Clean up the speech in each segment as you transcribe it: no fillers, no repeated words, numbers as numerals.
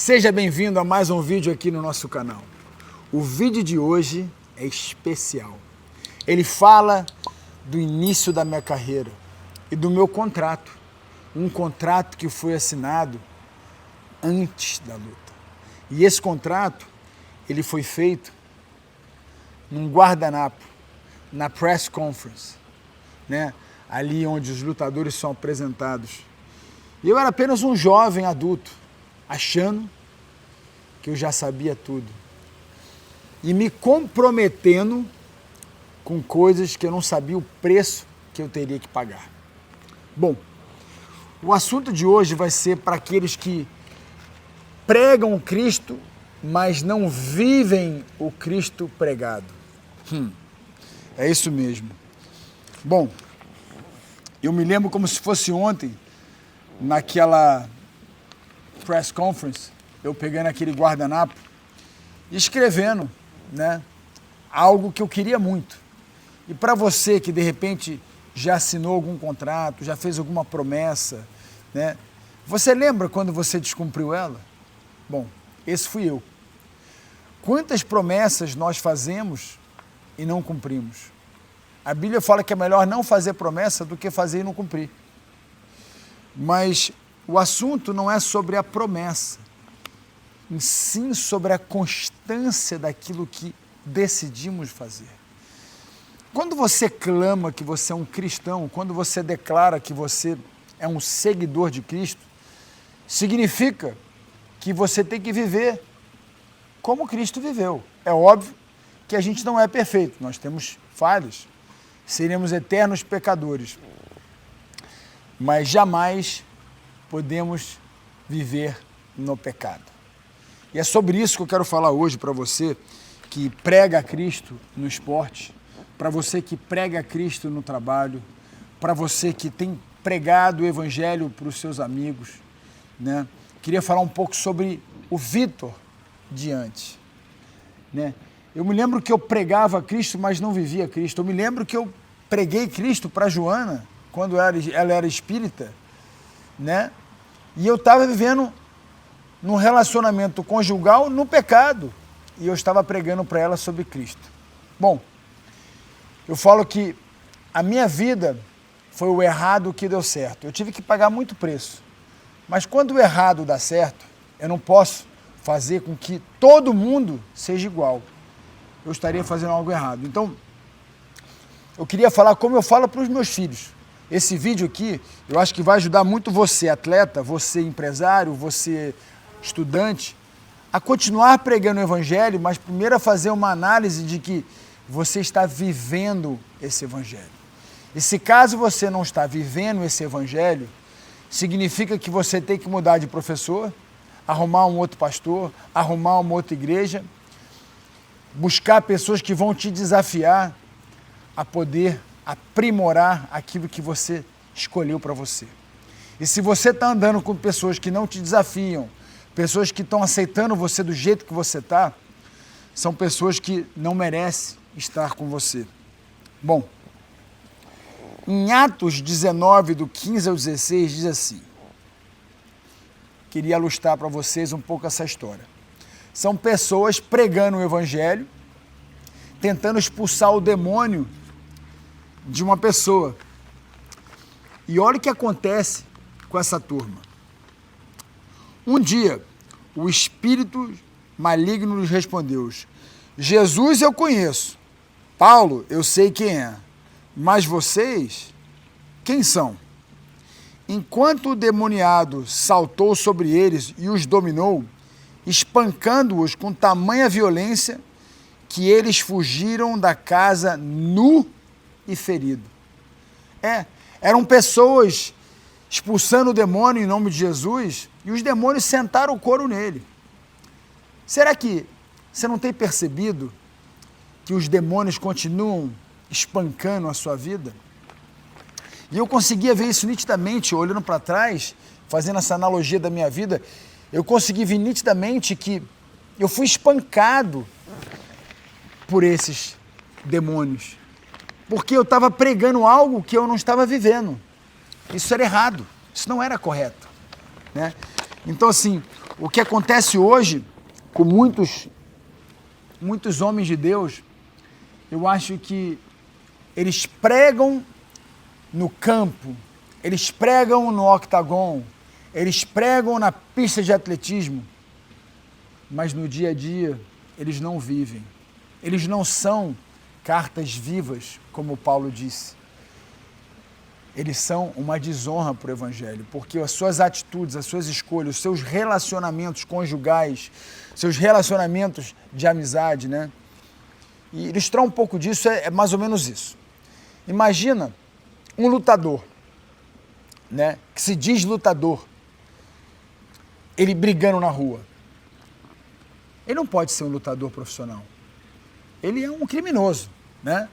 Seja bem-vindo a mais um vídeo aqui no nosso canal. O vídeo de hoje é especial. Ele fala do início da minha carreira e do meu contrato. Um contrato que foi assinado antes da luta. E esse contrato, ele foi feito num guardanapo, na press conference, né? Ali onde os lutadores são apresentados. E eu era apenas um jovem adulto, achando que eu já sabia tudo. E me comprometendo com coisas que eu não sabia o preço que eu teria que pagar. Bom, o assunto de hoje vai ser para aqueles que pregam o Cristo, mas não vivem o Cristo pregado. É isso mesmo. Bom, eu me lembro como se fosse ontem, naquela press conference, eu pegando aquele guardanapo e escrevendo, né, algo que eu queria muito. E para você que de repente já assinou algum contrato, já fez alguma promessa, né, você lembra quando você descumpriu ela? Bom, esse fui eu. Quantas promessas nós fazemos e não cumprimos? A Bíblia fala que é melhor não fazer promessa do que fazer e não cumprir. Mas o assunto não é sobre a promessa, e sim sobre a constância daquilo que decidimos fazer. Quando você clama que você é um cristão, quando você declara que você é um seguidor de Cristo, significa que você tem que viver como Cristo viveu. É óbvio que a gente não é perfeito, nós temos falhas, seremos eternos pecadores, mas jamais podemos viver no pecado. E é sobre isso que eu quero falar hoje para você que prega a Cristo no esporte, para você que prega a Cristo no trabalho, para você que tem pregado o Evangelho para os seus amigos, né? Queria falar um pouco sobre o Vitor de antes, né? Eu me lembro que eu pregava Cristo, mas não vivia Cristo. Eu me lembro que eu preguei Cristo para Joana, quando ela era espírita, né? E eu estava vivendo num relacionamento conjugal no pecado. E eu estava pregando para ela sobre Cristo. Bom, eu falo que a minha vida foi o errado que deu certo. Eu tive que pagar muito preço. Mas quando o errado dá certo, eu não posso fazer com que todo mundo seja igual. Eu estaria fazendo algo errado. Então, eu queria falar como eu falo para os meus filhos. Esse vídeo aqui, eu acho que vai ajudar muito você, atleta, você empresário, você estudante, a continuar pregando o Evangelho, mas primeiro a fazer uma análise de que você está vivendo esse Evangelho. E se caso você não está vivendo esse Evangelho, significa que você tem que mudar de professor, arrumar um outro pastor, arrumar uma outra igreja, buscar pessoas que vão te desafiar a poder aprimorar aquilo que você escolheu para você. E se você está andando com pessoas que não te desafiam, pessoas que estão aceitando você do jeito que você está, são pessoas que não merecem estar com você. Bom, em Atos 19, do 15 ao 16, diz assim, queria ilustrar para vocês um pouco essa história. São pessoas pregando o Evangelho, tentando expulsar o demônio de uma pessoa. E olha o que acontece com essa turma. Um dia, o espírito maligno lhes respondeu: Jesus eu conheço, Paulo eu sei quem é, mas vocês, quem são? Enquanto o demoniado saltou sobre eles e os dominou, espancando-os com tamanha violência que eles fugiram da casa nu e ferido. Eram pessoas expulsando o demônio em nome de Jesus e os demônios sentaram o couro nele. Será que você não tem percebido que os demônios continuam espancando a sua vida? E eu conseguia ver isso nitidamente, olhando para trás, fazendo essa analogia da minha vida, eu consegui ver nitidamente que eu fui espancado por esses demônios, porque eu estava pregando algo que eu não estava vivendo. Isso era errado, isso não era correto, né? Então, assim, o que acontece hoje com muitos homens de Deus, eu acho que eles pregam no campo, eles pregam no octagon, eles pregam na pista de atletismo, mas no dia a dia eles não vivem. Eles não são cartas vivas, como Paulo disse. Eles são uma desonra para o Evangelho, porque as suas atitudes, as suas escolhas, os seus relacionamentos conjugais, seus relacionamentos de amizade, né? E ilustrar um pouco disso é mais ou menos isso. Imagina um lutador, né, que se diz lutador, ele brigando na rua. Ele não pode ser um lutador profissional. Ele é um criminoso, né?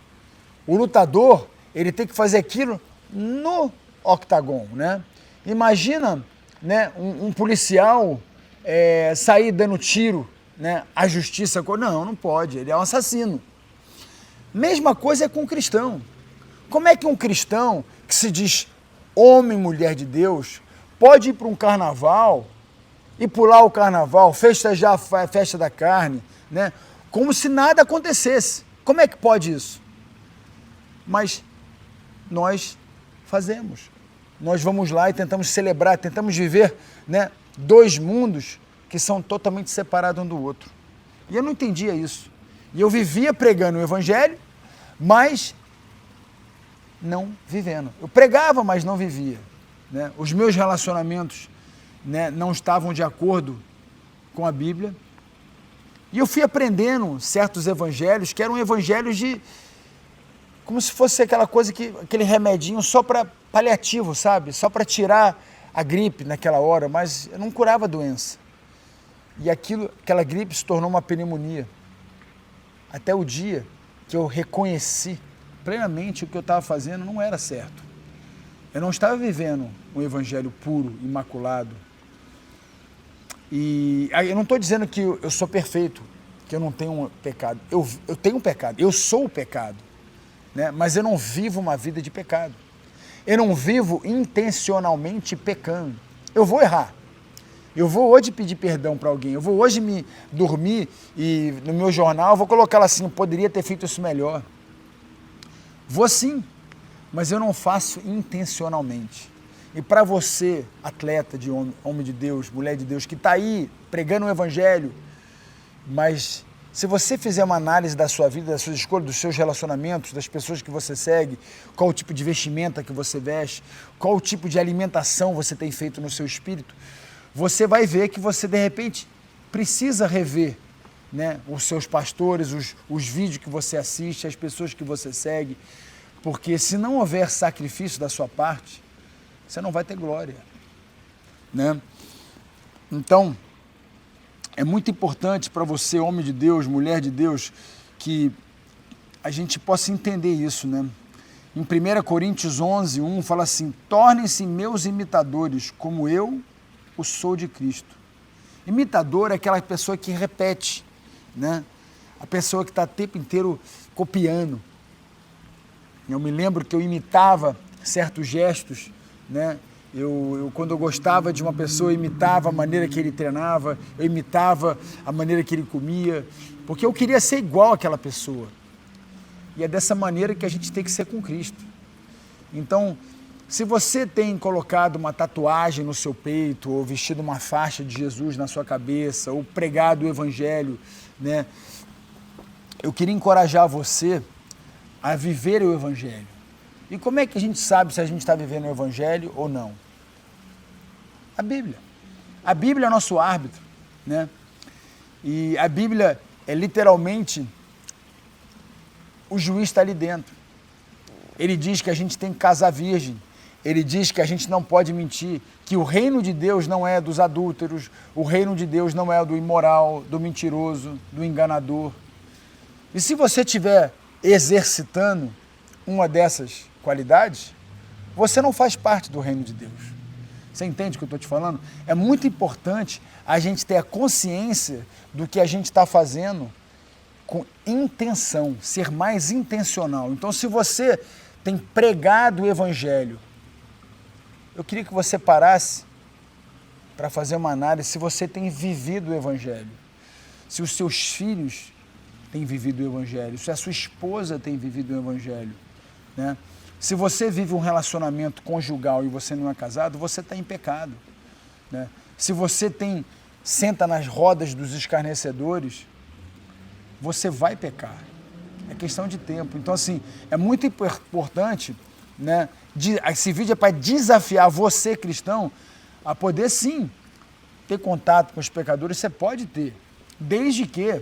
O lutador, ele tem que fazer aquilo no octagon, né? Imagina, né, um policial sair dando tiro, né? A justiça... Não pode, ele é um assassino. Mesma coisa é com um cristão. Como é que um cristão que se diz homem e mulher de Deus pode ir para um carnaval e pular o carnaval, festejar a festa da carne, né? Como se nada acontecesse? Como é que pode isso? Mas nós fazemos. Nós vamos lá e tentamos celebrar, tentamos viver, né, dois mundos que são totalmente separados um do outro. E eu não entendia isso. E eu vivia pregando o Evangelho, mas não vivendo. Eu pregava, mas não vivia, né? Os meus relacionamentos, né, não estavam de acordo com a Bíblia. E eu fui aprendendo certos evangelhos, que eram evangelhos de... como se fosse aquela coisa, aquele remedinho só para paliativo, sabe? Só para tirar a gripe naquela hora, mas eu não curava a doença. E aquela gripe se tornou uma pneumonia. Até o dia que eu reconheci plenamente o que eu estava fazendo não era certo. Eu não estava vivendo um evangelho puro, imaculado. E eu não estou dizendo que eu sou perfeito, que eu não tenho pecado. Eu tenho pecado, eu sou o pecado, né? Mas eu não vivo uma vida de pecado. Eu não vivo intencionalmente pecando. Eu vou errar. Eu vou hoje pedir perdão para alguém. Eu vou hoje me dormir e no meu jornal eu vou colocar lá assim, poderia ter feito isso melhor. Vou sim, mas eu não faço intencionalmente. E para você, atleta de homem de Deus, mulher de Deus, que está aí pregando o Evangelho, mas se você fizer uma análise da sua vida, das suas escolhas, dos seus relacionamentos, das pessoas que você segue, qual o tipo de vestimenta que você veste, qual o tipo de alimentação você tem feito no seu espírito, você vai ver que você, de repente, precisa rever, né, os seus pastores, os vídeos que você assiste, as pessoas que você segue, porque se não houver sacrifício da sua parte, você não vai ter glória, né? Então, é muito importante para você, homem de Deus, mulher de Deus, que a gente possa entender isso, né? Em 1 Coríntios 11, 1, fala assim, tornem-se meus imitadores, como eu o sou de Cristo. Imitador é aquela pessoa que repete, né? A pessoa que está o tempo inteiro copiando. Eu me lembro que eu imitava certos gestos, né? Quando eu gostava de uma pessoa, eu imitava a maneira que ele treinava, eu imitava a maneira que ele comia, porque eu queria ser igual àquela pessoa. E é dessa maneira que a gente tem que ser com Cristo. Então, se você tem colocado uma tatuagem no seu peito, ou vestido uma faixa de Jesus na sua cabeça, ou pregado o Evangelho, né? Eu queria encorajar você a viver o Evangelho. E como é que a gente sabe se a gente está vivendo o Evangelho ou não? A Bíblia. A Bíblia é nosso árbitro, né? E a Bíblia é literalmente o juiz está ali dentro. Ele diz que a gente tem que casar virgem. Ele diz que a gente não pode mentir, que o reino de Deus não é dos adúlteros, o reino de Deus não é do imoral, do mentiroso, do enganador. E se você estiver exercitando uma dessas qualidades, você não faz parte do reino de Deus. Você entende o que eu estou te falando? É muito importante a gente ter a consciência do que a gente está fazendo com intenção, ser mais intencional. Então, se você tem pregado o Evangelho, eu queria que você parasse para fazer uma análise se você tem vivido o Evangelho, se os seus filhos têm vivido o Evangelho, se a sua esposa tem vivido o Evangelho, né? Se você vive um relacionamento conjugal e você não é casado, você está em pecado, né? Se você senta nas rodas dos escarnecedores, você vai pecar. É questão de tempo. Então, assim, é muito importante, né? Esse vídeo é para desafiar você, cristão, a poder, sim, ter contato com os pecadores. Você pode ter, desde que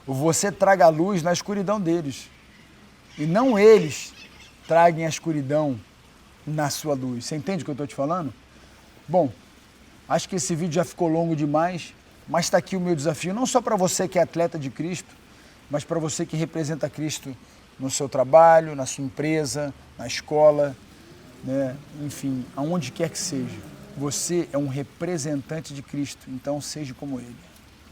você traga a luz na escuridão deles. E não eles traguem a escuridão na sua luz. Você entende o que eu estou te falando? Bom, acho que esse vídeo já ficou longo demais, mas está aqui o meu desafio, não só para você que é atleta de Cristo, mas para você que representa Cristo no seu trabalho, na sua empresa, na escola, né? Enfim, aonde quer que seja. Você é um representante de Cristo, então seja como Ele.